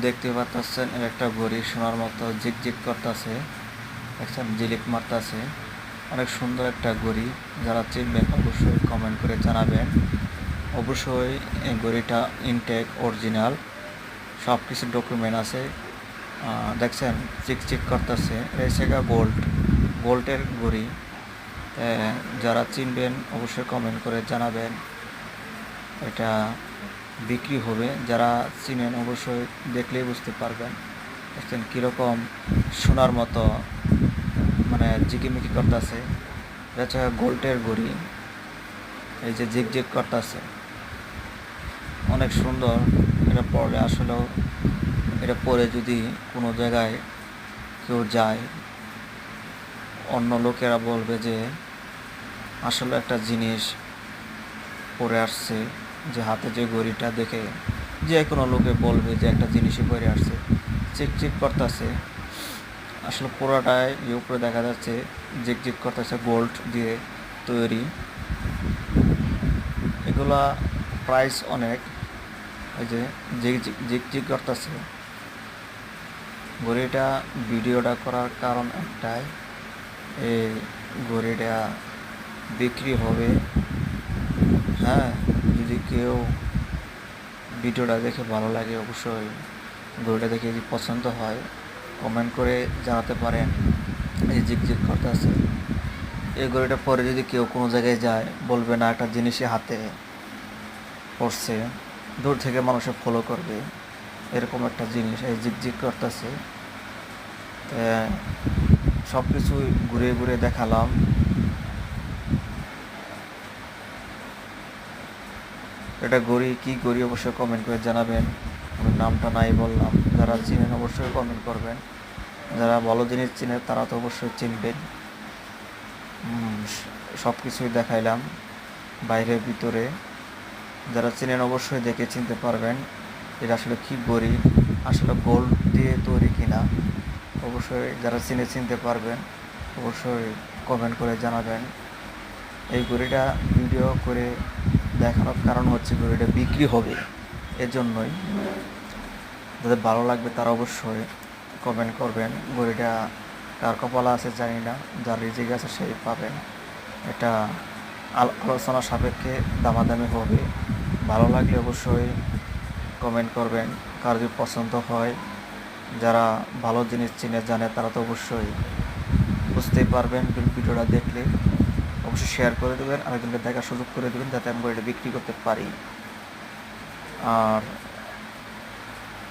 দেখতে পাচ্ছেন একটা ঘড়ি সোনার মতো ঝিকঝিক করতেছে, দেখছেন ঝিলিক মারতেছে। অনেক সুন্দর একটা ঘড়ি। যারা চিনবেন অবশ্যই কমেন্ট করে জানাবেন। অবশ্যই এই ঘড়িটা ইনটেক অরিজিনাল, সব কিছু ডকুমেন্ট আছে। দেখছেন চিকচিক করতেছে, রেসেগা গোল্ডের ঘড়ি। যারা চিনবেন অবশ্যই কমেন্ট করে জানাবেন। এটা বিক্রি হবে, যারা চিনেন অবশ্যই দেখলেই বুঝতে পারবেন। দেখছেন কীরকম সোনার মতো মানে ঝিকিমিকি করতেছে। এটা হচ্ছে গোল্ডের ঘড়ি, এই যে ঝিকঝিক করতেছে, অনেক সুন্দর। এটা পরলে আসলেও, এটা পরে যদি কোনো জায়গায় কেউ যায়, অন্য লোকেরা বলবে যে আসলে একটা জিনিস পরে আসছে। যে হাতে যে ঘড়িটা দেখে যে কোনো লোকে বলবে যে একটা জিনিসই পরে আসছে। চিকচিক করতেছে, আসলে পুরোটাই উপরে দেখা যাচ্ছে ঝিকঝিক করতেছে, গোল্ড দিয়ে তৈরি। এগুলা প্রাইস অনেক। এই যে ঝিকঝিক করতেছে ঘড়িটা। ভিডিওটা করার কারণ একটাই, এই ঘড়িটা বিক্রি হবে। হ্যাঁ, যদি কেউ ভিডিওটা দেখে ভালো লাগে অবশ্যই ঘড়িটা দেখে যদি পছন্দ হয় কমেন্ট করে জানাতে পারেন। এই ঝিকঝিক করতেছে, এই ঘড়িটা পরে যদি কেউ কোনো জায়গায় যায় বলবে না একটা জিনিসই হাতে পড়ছে, দূর থেকে মানুষে ফলো করবে। এরকম একটা জিনিস এই ঝিকঝিক করতেছে। সব কিছুই ঘুরে ঘুরে দেখালাম। এটা ঘড়ি কী ঘড়ি অবশ্যই কমেন্ট করে জানাবেন। আমি নামটা নাই বললাম, যারা চিনেন অবশ্যই কমেন্ট করবেন। যারা ভালো জিনিস চিনে তারা তো অবশ্যই চিনবেন। সব কিছুই দেখাইলাম বাইরে ভিতরে। যারা চিনেন অবশ্যই দেখে চিনতে পারবেন এটা আসলে কী ঘড়ি, আসলে গোল্ড দিয়ে তৈরি কিনা। অবশ্যই যারা চিনতে পারবেন অবশ্যই কমেন্ট করে জানাবেন। এই ঘড়িটা ভিডিও করে দেখানোর কারণ হচ্ছে ঘড়িটা বিক্রি হবে, এজন্যই। যাদের ভালো লাগবে তারা অবশ্যই কমেন্ট করবেন। ঘড়িটা কার কপালে আছে জানি না, যার রিজিক আছে সেই পাবেন। এটা আলোচনা সাপেক্ষে দামাদামি হবে। ভালো লাগলে অবশ্যই কমেন্ট করবেন। কার যদি পছন্দ হয়, যারা ভালো জিনিস চিনে জানে তারা তো অবশ্যই বুঝতেই পারবেন ভিডিওটা দেখলে। অবশ্যই শেয়ার করে দেবেন, আরেকজনকে দেখার সুযোগ করে দেবেন যাতে আমি এটা বিক্রি করতে পারি। আর